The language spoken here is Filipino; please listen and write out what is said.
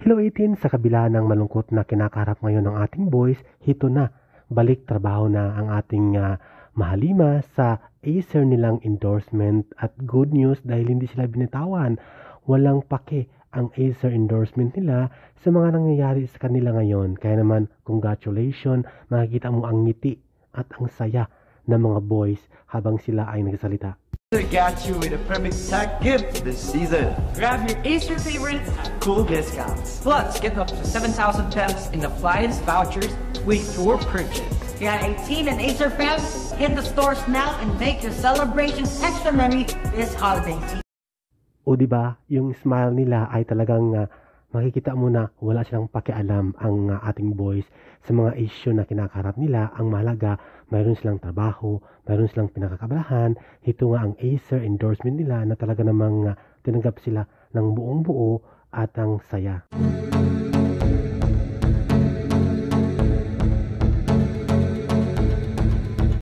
Hello 18, sa kabila ng malungkot na kinakaharap ngayon ng ating boys, hito na, balik trabaho na ang ating mahalima sa Acer nilang endorsement at good news dahil hindi sila binitawan. Walang pake ang Acer endorsement nila sa mga nangyayari sa kanila ngayon. Kaya naman, congratulations, makikita mo ang ngiti at ang saya ng mga boys habang sila ay nagsalita. I got you with a perfect tech gift this season. Grab your Acer favorites at Cool discounts. Plus, get up to 7,000 pesos in appliance vouchers with your purchase. Yeah, 18 and Acer fans, hit the stores now and make your celebrations extra merry this holiday season. O diba, yung smile nila ay talagang makikita mo na wala silang pakialam ang ating boys sa mga issue na kinakaharap nila. Ang mahalaga, mayroon silang trabaho, mayroon silang pinakakabalahan. Ito nga ang Acer endorsement nila na talaga namang tinanggap sila ng buong buo at ang saya.